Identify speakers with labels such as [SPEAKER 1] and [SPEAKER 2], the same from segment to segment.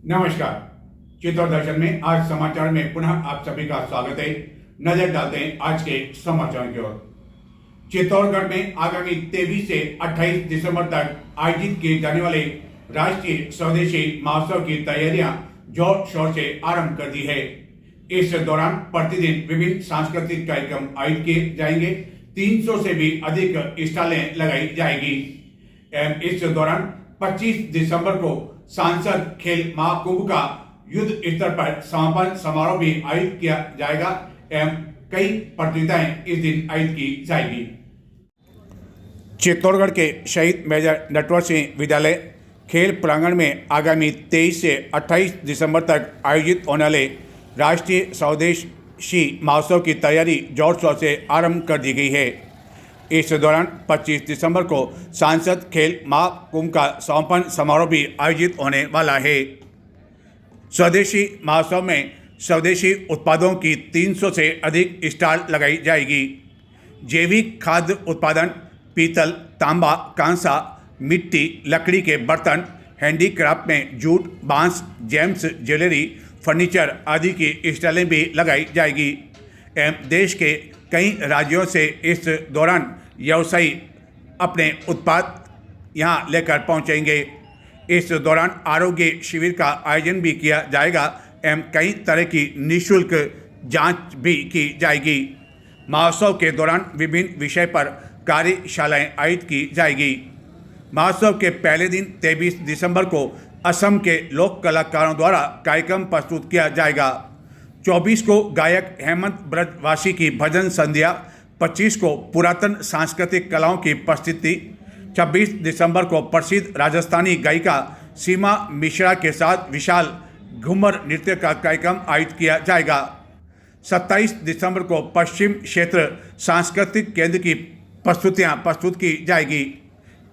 [SPEAKER 1] नमस्कार। चित्तौड़ दर्शन में आज समाचार में पुनः आप सभी का स्वागत है। नजर डालते हैं आज के समाचार की ओर। चित्तौड़गढ़ में आगामी 23 से 28 दिसंबर तक आयोजित किए जाने वाले राष्ट्रीय स्वदेशी महोत्सव की तैयारियां जोर शोर से आरंभ कर दी है। इस दौरान प्रतिदिन विभिन्न सांस्कृतिक कार्यक्रम आयोजित किए जाएंगे। 300 से भी अधिक स्टॉलें लगाई जाएगी। इस दौरान 25 दिसंबर को सांसद खेल महाकुंभ का युद्ध स्तर पर समापन समारोह भी आयोजित किया जाएगा एवं कई प्रतियोगिताएं इस दिन आयोजित की जाएगी। चित्तौड़गढ़ के शहीद मेजर नटवर सिंह विद्यालय खेल प्रांगण में आगामी 23 से 28 दिसंबर तक आयोजित होने वाले राष्ट्रीय स्वदेशी महोत्सव की तैयारी जोर शोर से आरंभ कर दी गई है। इस दौरान 25 दिसंबर को सांसद खेल महाकुंभ का समापन समारोह भी आयोजित होने वाला है। स्वदेशी महोत्सव में स्वदेशी उत्पादों की 300 से अधिक स्टॉल लगाई जाएगी। जैविक खाद्य उत्पादन, पीतल, तांबा, कांसा, मिट्टी, लकड़ी के बर्तन, हैंडीक्राफ्ट में जूट, बांस, जेम्स, ज्वेलरी, फर्नीचर आदि की स्टॉलें भी लगाई जाएगी। एवं देश के कई राज्यों से इस दौरान व्यवसायी अपने उत्पाद यहां लेकर पहुंचेंगे। इस दौरान आरोग्य शिविर का आयोजन भी किया जाएगा एवं कई तरह की निःशुल्क जांच भी की जाएगी। महोत्सव के दौरान विभिन्न विषय पर कार्यशालाएं आयोजित की जाएगी। महोत्सव के पहले दिन 23 दिसंबर को असम के लोक कलाकारों द्वारा कार्यक्रम प्रस्तुत किया जाएगा। 24 को गायक हेमंत ब्रजवासी की भजन संध्या, 25 को पुरातन सांस्कृतिक कलाओं की प्रस्तुति, 26 दिसंबर को प्रसिद्ध राजस्थानी गायिका सीमा मिश्रा के साथ विशाल घूमर नृत्य का कार्यक्रम आयोजित किया जाएगा। 27 दिसंबर को पश्चिम क्षेत्र सांस्कृतिक केंद्र की प्रस्तुतियां प्रस्तुत की जाएगी।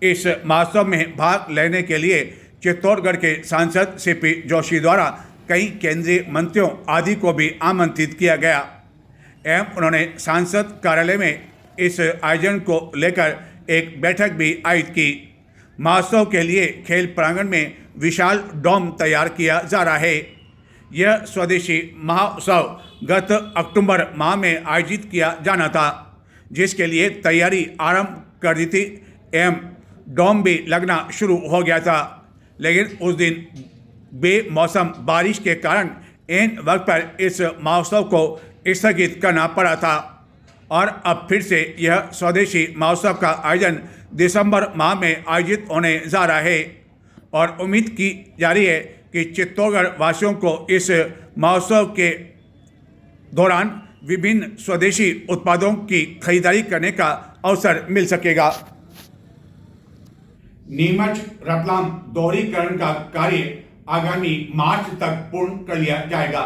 [SPEAKER 1] इस महोत्सव में भाग लेने के लिए चित्तौड़गढ़ के सांसद सीपी जोशी द्वारा कई केंद्रीय मंत्रियों आदि को भी आमंत्रित किया गया एवं उन्होंने सांसद कार्यालय में इस आयोजन को लेकर एक बैठक भी आयोजित की। महोत्सव के लिए खेल प्रांगण में विशाल डोम तैयार किया जा रहा है। यह स्वदेशी महोत्सव गत अक्टूबर माह में आयोजित किया जाना था, जिसके लिए तैयारी आरंभ कर दी थी एवं डोम भी लगना शुरू हो गया था, लेकिन उस दिन बेमौसम बारिश के कारण ऐन वक्त पर इस महोत्सव को स्थगित करना पड़ा था और अब फिर से यह स्वदेशी महोत्सव का आयोजन दिसंबर माह में आयोजित होने जा रहा है और उम्मीद की जा रही है कि चित्तौड़गढ़ वासियों को इस महोत्सव के दौरान विभिन्न स्वदेशी उत्पादों की खरीदारी करने का अवसर मिल सकेगा। नीमच रतलाम दोहरीकरण का कार्य आगामी मार्च तक पूर्ण कर लिया जाएगा।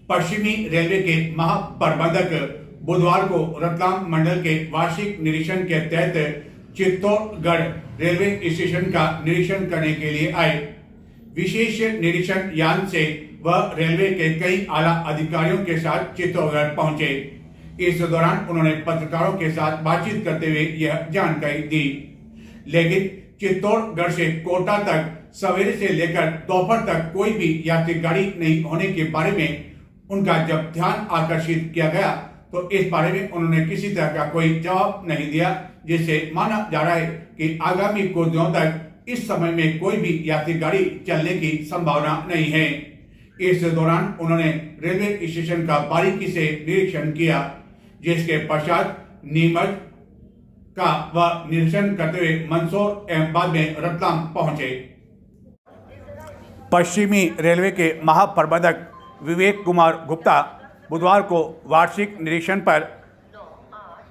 [SPEAKER 1] पश्चिमी रेलवे के महाप्रबंधक बुधवार को रतलाम मंडल के वार्षिक निरीक्षण के तहत चित्तौड़गढ़ रेलवे स्टेशन का निरीक्षण करने के लिए आए। विशेष निरीक्षण यान से वह रेलवे के कई आला अधिकारियों के साथ चित्तौड़गढ़ पहुंचे। इस दौरान उन्होंने पत्रकारों के साथ बातचीत करते हुए यह जानकारी दी। लेकिन चित्तौड़गढ़ से कोटा तक सवेरे से लेकर दोपहर तक कोई भी यात्री गाड़ी नहीं होने के बारे में उनका जब ध्यान आकर्षित किया गया तो इस बारे में उन्होंने किसी तरह का कोई जवाब नहीं दिया, जिससे माना जा रहा है कि आगामी कुछ दिनों तक इस समय में कोई भी यात्री गाड़ी चलने की संभावना नहीं है। इस दौरान उन्होंने रेलवे स्टेशन का बारीकी से निरीक्षण किया, जिसके पश्चात नीमच का वह निरीक्षण करते हुए मंदसौर एवं बाद में रतलाम पहुंचे। पश्चिमी रेलवे के महाप्रबंधक विवेक कुमार गुप्ता बुधवार को वार्षिक निरीक्षण पर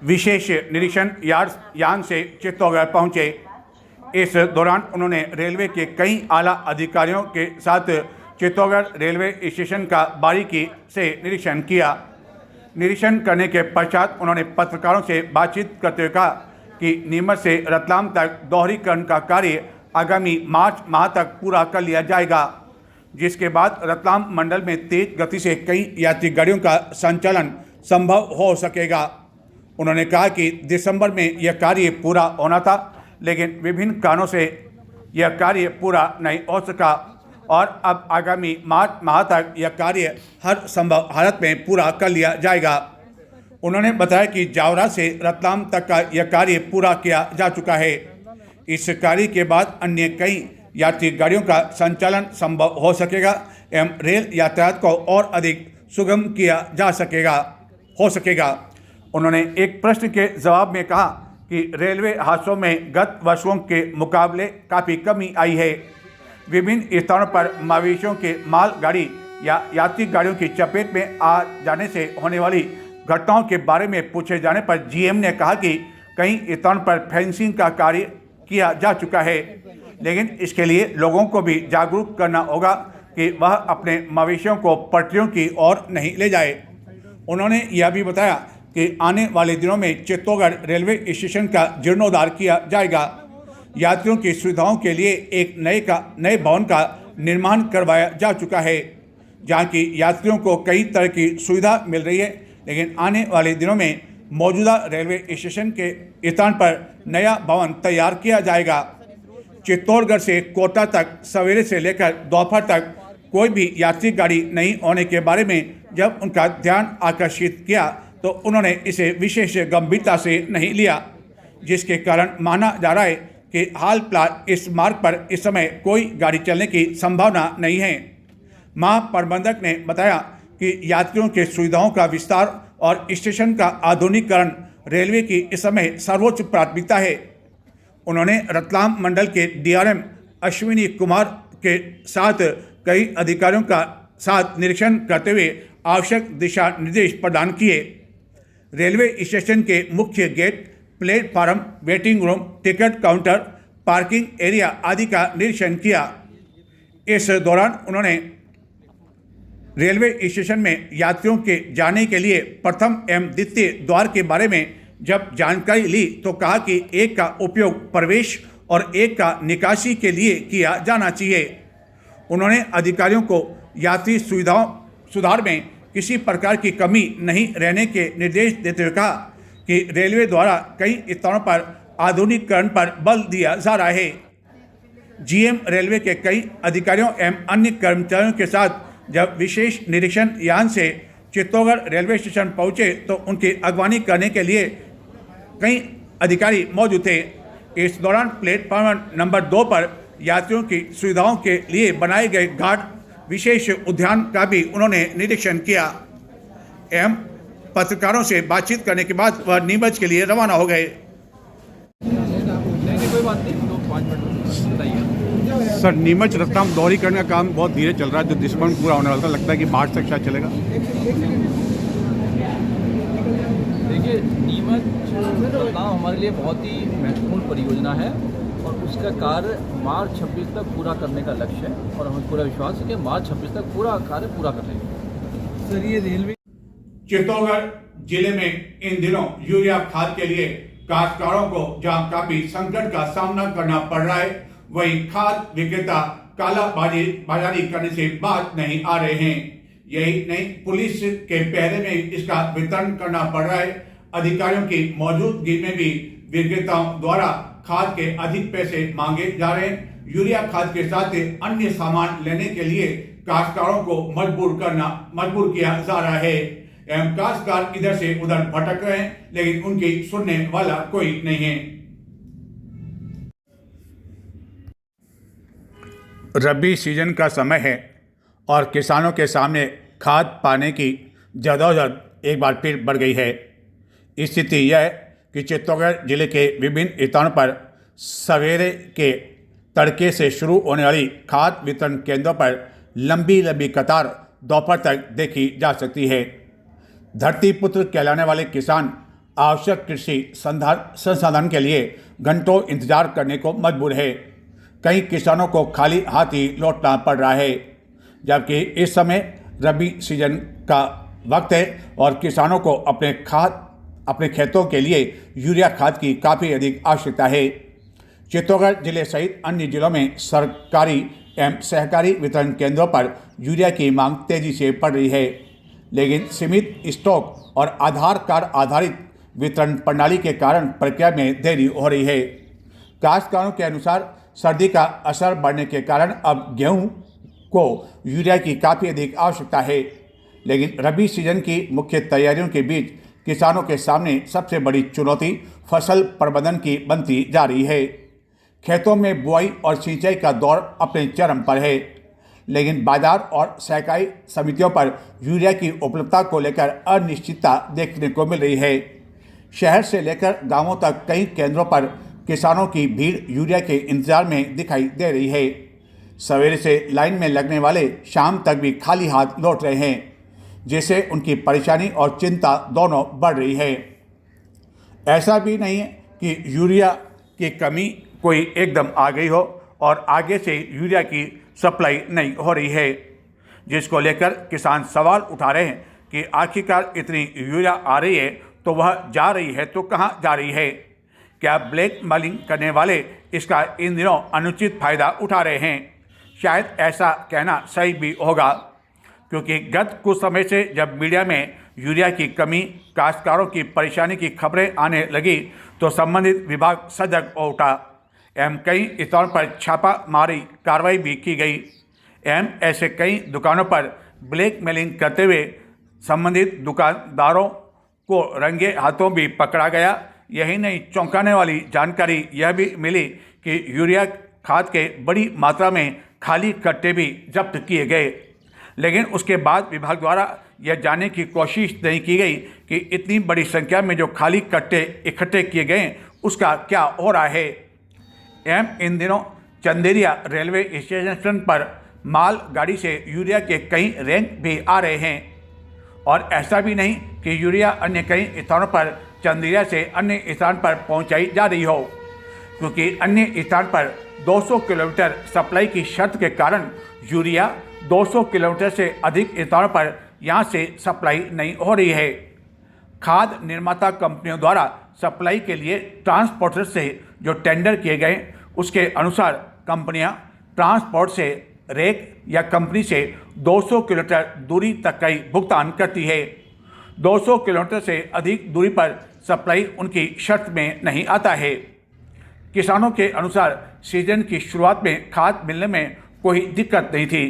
[SPEAKER 1] विशेष निरीक्षण यान से चित्तौड़गढ़ पहुंचे। इस दौरान उन्होंने रेलवे के कई आला अधिकारियों के साथ चित्तौड़गढ़ रेलवे स्टेशन का बारीकी से निरीक्षण किया। निरीक्षण करने के पश्चात उन्होंने पत्रकारों से बातचीत करते हुए कहा कि नीमच से रतलाम तक दोहरीकरण का कार्य आगामी मार्च माह तक पूरा कर लिया जाएगा, जिसके बाद रतलाम मंडल में तेज गति से कई यात्री गाड़ियों का संचालन संभव हो सकेगा। उन्होंने कहा कि दिसंबर में यह कार्य पूरा होना था, लेकिन विभिन्न कारणों से यह कार्य पूरा नहीं हो सका और अब आगामी मार्च माह तक यह कार्य हर संभव हालत में पूरा कर लिया जाएगा। उन्होंने बताया कि जावरा से रतलाम तक का यह कार्य पूरा किया जा चुका है। इस कार्य के बाद अन्य कई यात्री गाड़ियों का संचालन संभव हो सकेगा एवं रेल यातायात को और अधिक सुगम किया जा सकेगा। उन्होंने एक प्रश्न के जवाब में कहा कि रेलवे हादसों में गत वर्षों के मुकाबले काफ़ी कमी आई है। विभिन्न स्थानों पर मवेशियों के मालगाड़ी या यात्री गाड़ियों की चपेट में आ जाने से होने वाली घटनाओं के बारे में पूछे जाने पर जीएम ने कहा कि कई स्थानों पर फेंसिंग का कार्य किया जा चुका है, लेकिन इसके लिए लोगों को भी जागरूक करना होगा कि वह अपने मवेशियों को पटरियों की ओर नहीं ले जाए। उन्होंने यह भी बताया कि आने वाले दिनों में चित्तौड़गढ़ रेलवे स्टेशन का जीर्णोद्धार किया जाएगा। यात्रियों की सुविधाओं के लिए एक नए भवन का निर्माण करवाया जा चुका है, जहाँ की यात्रियों को कई तरह की सुविधा मिल रही है, लेकिन आने वाले दिनों में मौजूदा रेलवे स्टेशन के स्थान पर नया भवन तैयार किया जाएगा। चित्तौड़गढ़ से कोटा तक सवेरे से लेकर दोपहर तक कोई भी यात्री गाड़ी नहीं होने के बारे में जब उनका ध्यान आकर्षित किया तो उन्होंने इसे विशेष गंभीरता से नहीं लिया, जिसके कारण माना जा रहा है कि हाल फिलहाल इस मार्ग पर इस समय कोई गाड़ी चलने की संभावना नहीं है। महाप्रबंधक ने बताया कि यात्रियों के सुविधाओं का विस्तार और स्टेशन का आधुनिकीकरण रेलवे की इस समय सर्वोच्च प्राथमिकता है। उन्होंने रतलाम मंडल के डीआरएम अश्विनी कुमार के साथ कई अधिकारियों का साथ निरीक्षण करते हुए आवश्यक दिशा निर्देश प्रदान किए। रेलवे स्टेशन के मुख्य gate, platform, waiting room, ticket counter, parking area आदि का निरीक्षण किया। इस दौरान उन्होंने रेलवे स्टेशन में यात्रियों के जाने के लिए प्रथम एवं द्वितीय द्वार के बारे में जब जानकारी ली तो कहा कि एक का उपयोग प्रवेश और एक का निकासी के लिए किया जाना चाहिए। उन्होंने अधिकारियों को यात्री सुविधाओं सुधार में किसी प्रकार की कमी नहीं रहने के निर्देश देते हुए कहा कि रेलवे द्वारा कई स्थानों पर आधुनिकीकरण पर बल दिया जा रहा है। जीएम रेलवे के कई अधिकारियों एवं अन्य कर्मचारियों के साथ जब विशेष निरीक्षण यान से चित्तौड़गढ़ रेलवे स्टेशन पहुंचे तो उनकी अगवानी करने के लिए कई अधिकारी मौजूद थे। इस दौरान प्लेटफार्म नंबर 2 पर यात्रियों की सुविधाओं के लिए बनाए गए घाट विशेष उद्यान का भी उन्होंने निरीक्षण किया एवं पत्रकारों से बातचीत करने के बाद वह नीमच के लिए रवाना हो गए।
[SPEAKER 2] कोई बात नहीं, तो 5 मिनट बताइए।
[SPEAKER 3] सर, नीमच रतलाम दोहरीकरण का काम बहुत धीरे चल रहा है, जो डिस्काउंट पूरा होने वाला था, लगता है कि मार्च तक शायद चलेगा।
[SPEAKER 2] देखिए, नीमच रतलाम हमारे लिए बहुत ही महत्वपूर्ण परियोजना है और उसका कार्य मार्च 26 तक पूरा करने का लक्ष्य है और हमें पूरा विश्वास है कि मार्च 26 तक पूरा कार्य पूरा कर लेंगे।
[SPEAKER 3] सर, ये रेलवे
[SPEAKER 1] चित्तौड़गढ़ जिले में इन दिनों यूरिया खाद के लिए काश्तकारों को जहां काफी संकट का सामना करना पड़ रहा है, वहीं खाद विक्रेता काला बाजारी करने से बात नहीं आ रहे हैं। यही नहीं, पुलिस के पहरे में इसका वितरण करना पड़ रहा है। अधिकारियों की मौजूदगी में भी विक्रेताओं द्वारा खाद के अधिक पैसे मांगे जा रहे हैं। यूरिया खाद के साथ अन्य सामान लेने के लिए काश्तकारों को मजबूर किया जा रहा है एवं काश्तकार इधर से उधर भटक रहे हैं, लेकिन उनकी सुनने वाला कोई नहीं है। रबी सीजन का समय है और किसानों के सामने खाद पाने की जदोजहद एक बार फिर बढ़ गई है। स्थिति यह है कि चित्तौड़गढ़ जिले के विभिन्न स्थानों पर सवेरे के तड़के से शुरू होने वाली खाद वितरण केंद्रों पर लंबी लंबी कतार दोपहर तक देखी जा सकती है। धरती पुत्र कहलाने वाले किसान आवश्यक कृषि संसाधन के लिए घंटों इंतजार करने को मजबूर है। कई किसानों को खाली हाथ ही लौटना पड़ रहा है, जबकि इस समय रबी सीजन का वक्त है और किसानों को अपने खेतों के लिए यूरिया खाद की काफ़ी अधिक आवश्यकता है। चित्तौड़गढ़ जिले सहित अन्य जिलों में सरकारी एवं सहकारी वितरण केंद्रों पर यूरिया की मांग तेजी से बढ़ रही है, लेकिन सीमित स्टॉक और आधार कार्ड आधारित वितरण प्रणाली के कारण प्रक्रिया में देरी हो रही है। काश्तकारों के अनुसार सर्दी का असर बढ़ने के कारण अब गेहूं, को यूरिया की काफ़ी अधिक आवश्यकता है। लेकिन रबी सीजन की मुख्य तैयारियों के बीच किसानों के सामने सबसे बड़ी चुनौती फसल प्रबंधन की बनती जा रही है। खेतों में बुआई और सिंचाई का दौर अपने चरम पर है, लेकिन बाजार और सहकारी समितियों पर यूरिया की उपलब्धता को लेकर अनिश्चितता देखने को मिल रही है। शहर से लेकर गांवों तक कई केंद्रों पर किसानों की भीड़ यूरिया के इंतजार में दिखाई दे रही है। सवेरे से लाइन में लगने वाले शाम तक भी खाली हाथ लौट रहे हैं, जिससे उनकी परेशानी और चिंता दोनों बढ़ रही है। ऐसा भी नहीं है कि यूरिया की कमी कोई एकदम आ गई हो और आगे से यूरिया की सप्लाई नहीं हो रही है, जिसको लेकर किसान सवाल उठा रहे हैं कि आखिरकार इतनी यूरिया आ रही है तो वह जा रही है तो कहाँ जा रही है? क्या ब्लैक मेलिंग करने वाले इसका इन दिनों अनुचित फ़ायदा उठा रहे हैं? शायद ऐसा कहना सही भी होगा, क्योंकि गत कुछ समय से जब मीडिया में यूरिया की कमी, काश्तकारों की परेशानी की खबरें आने लगी तो संबंधित विभाग सजग हो उठा एवं कई स्थानों पर छापामारी कार्रवाई भी की गई एवं ऐसे कई दुकानों पर ब्लैक मेलिंग करते हुए संबंधित दुकानदारों को रंगे हाथों भी पकड़ा गया। यही नहीं, चौंकाने वाली जानकारी यह भी मिली कि यूरिया खाद के बड़ी मात्रा में खाली कट्टे भी जब्त किए गए, लेकिन उसके बाद विभाग द्वारा यह जानने की कोशिश नहीं की गई कि इतनी बड़ी संख्या में जो खाली कट्टे इकट्ठे किए गए उसका क्या हो रहा है। एवं इन दिनों चंदेरिया रेलवे स्टेशन पर माल गाड़ी से यूरिया के कई रैंक भी आ रहे हैं, और ऐसा भी नहीं कि यूरिया अन्य कई स्थानों पर चंदेरिया से अन्य स्थान पर पहुंचाई जा रही हो, क्योंकि अन्य स्थान पर 200 किलोमीटर सप्लाई की शर्त के कारण यूरिया 200 किलोमीटर से अधिक स्थानों पर यहां से सप्लाई नहीं हो रही है। खाद निर्माता कंपनियों द्वारा सप्लाई के लिए ट्रांसपोर्टर से जो टेंडर किए गए उसके अनुसार कंपनियां ट्रांसपोर्ट से रेक या कंपनी से 200 किलोमीटर दूरी तक का ही भुगतान करती है। 200 किलोमीटर से अधिक दूरी पर सप्लाई उनकी शर्त में नहीं आता है। किसानों के अनुसार सीजन की शुरुआत में खाद मिलने में कोई दिक्कत नहीं थी,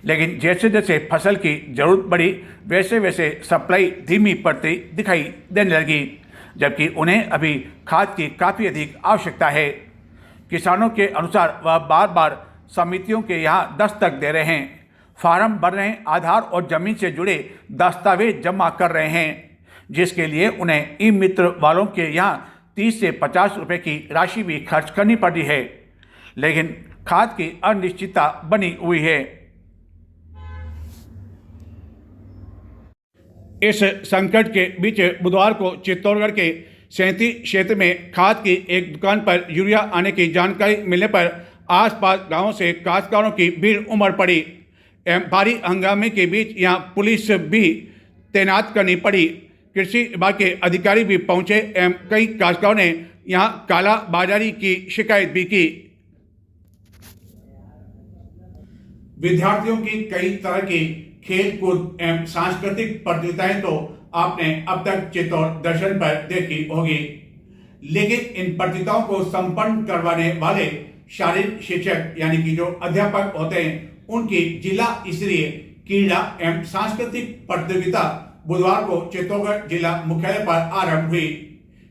[SPEAKER 1] लेकिन जैसे जैसे फसल की ज़रूरत बढ़ी वैसे वैसे सप्लाई धीमी पड़ती दिखाई देने लगी, जबकि उन्हें अभी खाद की काफ़ी अधिक आवश्यकता है। किसानों के अनुसार वह बार बार समितियों के यहाँ दस्तक दे रहे हैं, फार्म भर रहे हैं, आधार और ज़मीन से जुड़े दस्तावेज जमा कर रहे हैं, जिसके लिए उन्हें ई मित्र वालों के यहाँ 30 से 50 रुपये की राशि भी खर्च करनी पड़ी है, लेकिन खाद की अनिश्चितता बनी हुई है। इस संकट के बीच बुधवार को चित्तौड़गढ़ के सैंती क्षेत्र में खाद की एक दुकान पर यूरिया आने की जानकारी मिलने पर आसपास गांवों से काश्तकारों की भीड़ उमड़ पड़ी एवं भारी हंगामे के बीच यहां पुलिस भी तैनात करनी पड़ी। कृषि विभाग के अधिकारी भी पहुंचे एवं कई काश्तकारों ने यहां काला बाजारी की शिकायत भी की। विद्यार्थियों की कई तरह की खेल कूद एवं सांस्कृतिक प्रतियोगिताएं तो आपने अब तक चित्तौड़ दर्शन पर देखी होगी, लेकिन इन प्रतियोगिताओं को संपन्न करवाने वाले शारीरिक शिक्षक यानी कि जो अध्यापक होते हैं उनकी जिला स्तरीय क्रीड़ा एवं सांस्कृतिक प्रतियोगिता बुधवार को चित्तौड़गढ़ जिला मुख्यालय पर आरंभ हुई।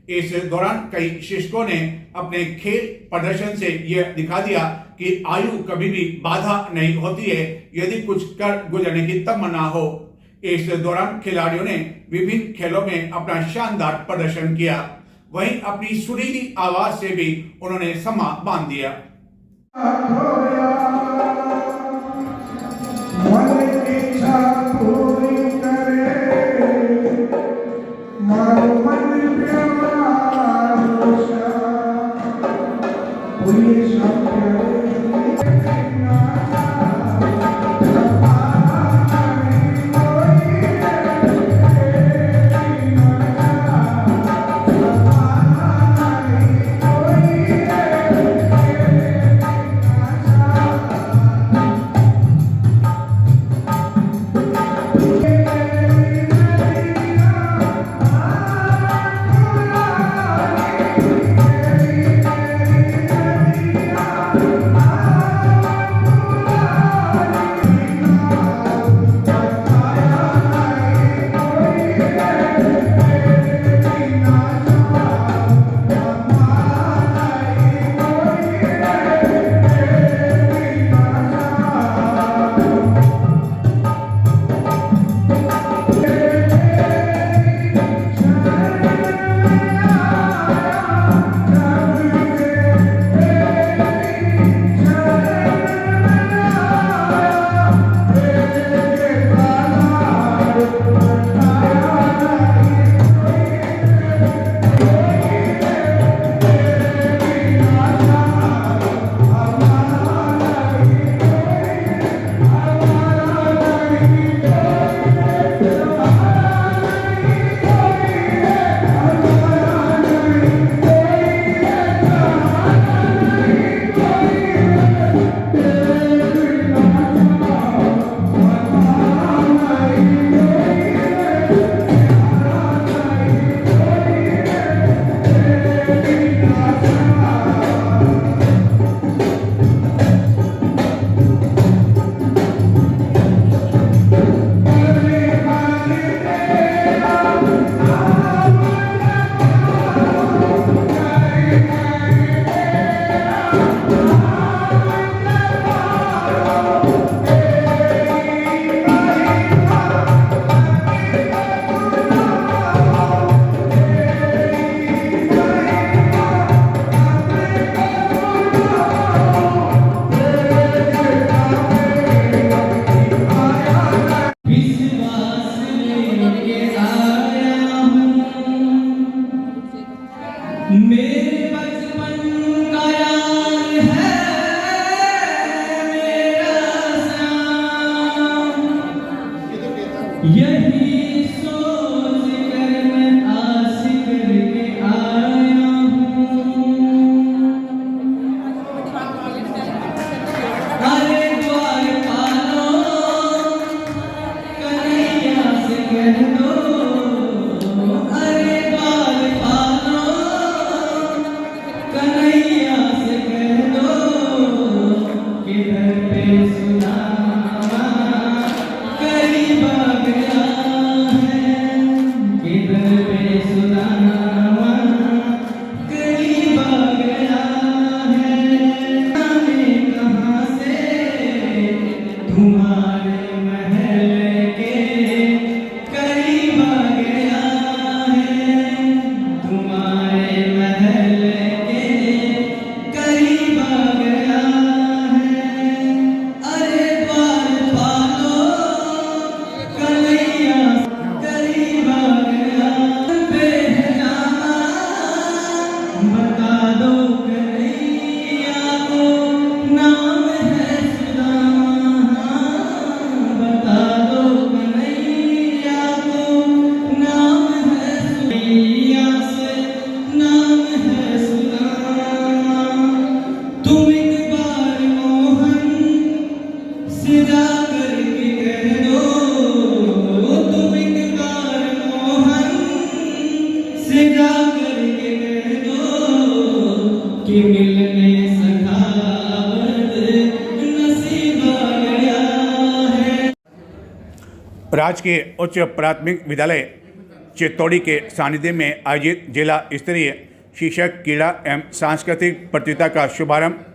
[SPEAKER 1] इस दौरान कई शिक्षकों ने अपने खेल प्रदर्शन से यह दिखा दिया कि आयु कभी भी बाधा नहीं होती है यदि कुछ कर गुजरने की तमन्ना हो। इस दौरान खिलाड़ियों ने विभिन्न खेलों में अपना शानदार प्रदर्शन किया, वहीं अपनी सुरीली आवाज से भी उन्होंने समा बांध दिया।
[SPEAKER 4] से जा करके कह दो कि मिलने सखावत नसीब आ गया है।
[SPEAKER 1] राजकीय उच्च प्राथमिक विद्यालय चित्तौड़ी के सानिध्य में आयोजित जिला स्तरीय शिक्षक क्रीड़ा एवं सांस्कृतिक प्रतियोगिता का शुभारंभ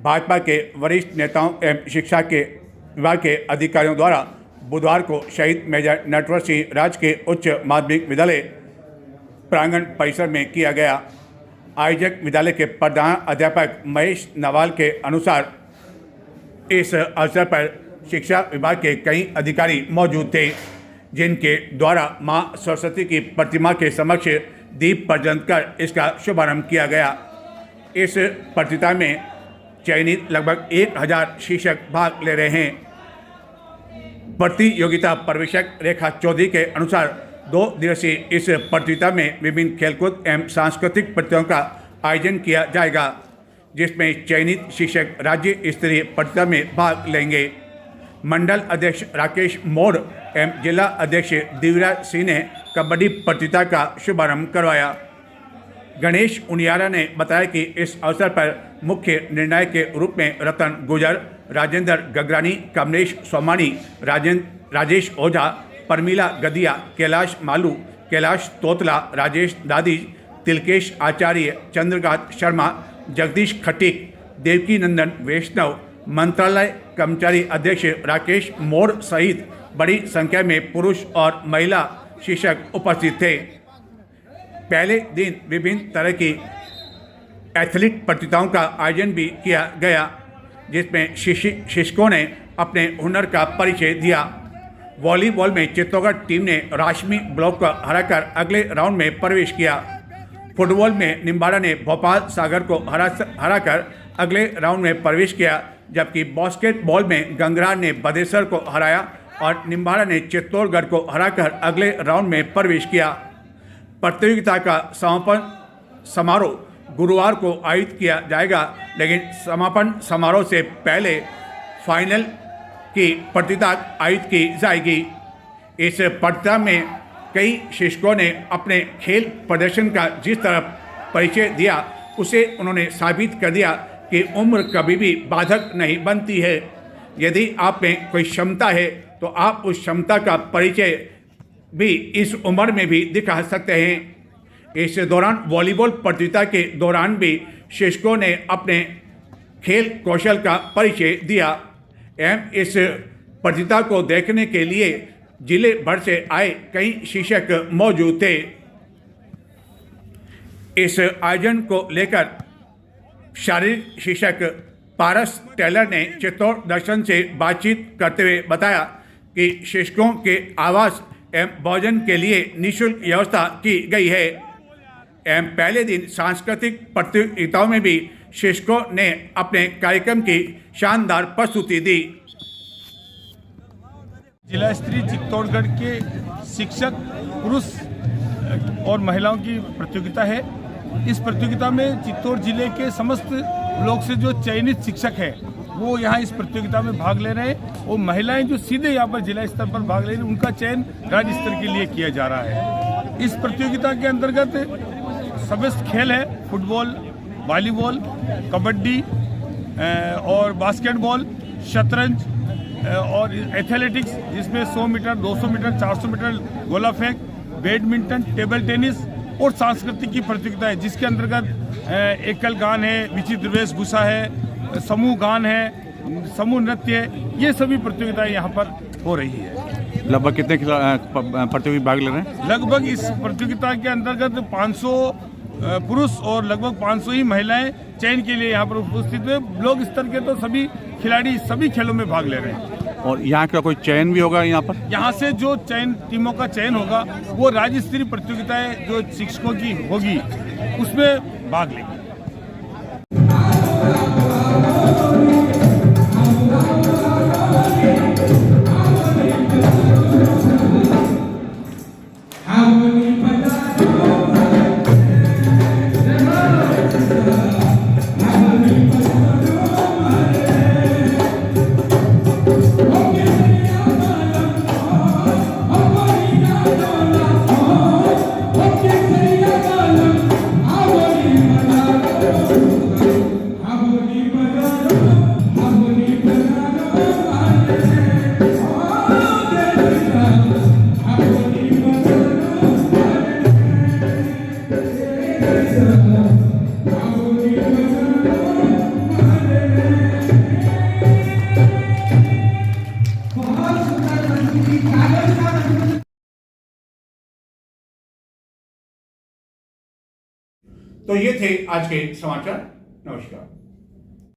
[SPEAKER 1] भाजपा के वरिष्ठ नेताओं एवं शिक्षा के विभाग के अधिकारियों द्वारा बुधवार को शहीद मेजर नटवर सिंह राजकीय उच्च माध्यमिक विद्यालय प्रांगण परिसर में किया गया। आयोजक विद्यालय के प्रधान अध्यापक महेश नवाल के अनुसार इस अवसर पर शिक्षा विभाग के कई अधिकारी मौजूद थे, जिनके द्वारा मां सरस्वती की प्रतिमा के समक्ष दीप प्रज्वलित कर इसका शुभारंभ किया गया। इस प्रतियोगिता में चयनित लगभग 1000 शिक्षक भाग ले रहे हैं। प्रतियोगिता पर्यवेक्षक रेखा चौधरी के अनुसार 2 दिवसीय इस प्रतियोगिता में विभिन्न खेलकूद एवं सांस्कृतिक प्रतियोगिताओं का आयोजन किया जाएगा, जिसमें चयनित शिक्षक राज्य स्तरीय प्रतियोगिता में भाग लेंगे। मंडल अध्यक्ष राकेश मोर एवं जिला अध्यक्ष दिव्यराज सिंह ने कबड्डी प्रतियोगिता का शुभारंभ करवाया। गणेश उनियारा ने बताया कि इस अवसर पर मुख्य निर्णायक के रूप में रतन गुजर, राजेंद्र गगरानी, कमलेश सोमानी, राजेश ओझा, परमीला गदिया, कैलाश मालू, कैलाश तोतला, राजेश दादीज, तिलकेश आचार्य, चंद्रकांत शर्मा, जगदीश खटीक, देवकी नंदन वैष्णव, मंत्रालय कर्मचारी अध्यक्ष राकेश मोर सहित बड़ी संख्या में पुरुष और महिला शिक्षक उपस्थित थे। पहले दिन विभिन्न तरह की एथलीट प्रतियोगिताओं का आयोजन भी किया गया, जिसमें शिक्षकों ने अपने हुनर का परिचय दिया। वॉलीबॉल में चित्तौड़गढ़ टीम ने राशमी ब्लॉक को हराकर अगले राउंड में प्रवेश किया। फुटबॉल में निम्बाड़ा ने भोपाल सागर को हराकर अगले राउंड में प्रवेश किया, जबकि बास्केटबॉल में गंगरार ने बदेसर को हराया और निम्बाड़ा ने चित्तौड़गढ़ को हराकर अगले राउंड में प्रवेश किया। प्रतियोगिता का समापन समारोह गुरुवार को आयोजित किया जाएगा, लेकिन समापन समारोह से पहले फाइनल की प्रतियोगिता आयोजित की जाएगी। इस प्रतियोगिता में कई शिक्षकों ने अपने खेल प्रदर्शन का जिस तरह परिचय दिया, उसे उन्होंने साबित कर दिया कि उम्र कभी भी बाधक नहीं बनती है। यदि आप में कोई क्षमता है तो आप उस क्षमता का परिचय भी इस उम्र में भी दिखा सकते हैं। इस दौरान वॉलीबॉल प्रतियोगिता के दौरान भी शिक्षकों ने अपने खेल कौशल का परिचय दिया एवं इस प्रतियोगिता को देखने के लिए जिले भर से आए कई शिक्षक मौजूद थे। इस आयोजन को लेकर शारीरिक शिक्षक पारस टेलर ने चित्तौड़ दर्शन से बातचीत करते हुए बताया कि शिक्षकों के आवास एवं भोजन के लिए निःशुल्क व्यवस्था की गई है एवं पहले दिन सांस्कृतिक प्रतियोगिताओं में भी शिक्षकों ने अपने कार्यक्रम की शानदार प्रस्तुति दी।
[SPEAKER 5] जिला स्तरीय चित्तौड़गढ़ के शिक्षक पुरुष और महिलाओं की प्रतियोगिता है। इस प्रतियोगिता में चित्तौड़ जिले के समस्त ब्लॉक से जो चयनित शिक्षक हैं वो यहाँ इस प्रतियोगिता में भाग ले रहे हैं और महिलाएं जो सीधे यहाँ पर जिला स्तर पर भाग ले रही हैं उनका चयन राज्य स्तर के लिए किया जा रहा है। इस प्रतियोगिता के अंतर्गत समस्त खेल है, फुटबॉल, वॉलीबॉल, कबड्डी और बास्केटबॉल, शतरंज और एथलेटिक्स, जिसमें 100 मीटर, 200 मीटर, 400 मीटर गोला फेंक, बैडमिंटन, टेबल टेनिस और सांस्कृतिक की प्रतियोगिता है, जिसके अंतर्गत एकल गान है, विचित्र वेशभूषा है, समूह गान है, समूह नृत्य है। ये सभी प्रतियोगिताएं यहाँ पर हो रही है।
[SPEAKER 3] लगभग कितने प्रतियोगी भाग ले रहे हैं?
[SPEAKER 5] लगभग इस प्रतियोगिता के अंतर्गत 500 पुरुष और लगभग 500 ही महिलाएं चयन के लिए यहाँ पर उपस्थित हुए। ब्लॉक स्तर के तो सभी खिलाड़ी सभी खेलों में भाग ले रहे हैं।
[SPEAKER 3] और यहाँ का कोई चयन भी होगा? यहाँ पर
[SPEAKER 5] यहाँ से जो चयन टीमों का चयन होगा वो राज्य स्तरीय प्रतियोगिताएं जो शिक्षकों की होगी उसमें भाग लेंगे।
[SPEAKER 4] Okay.
[SPEAKER 1] तो ये थे आज के समाचार। नमस्कार।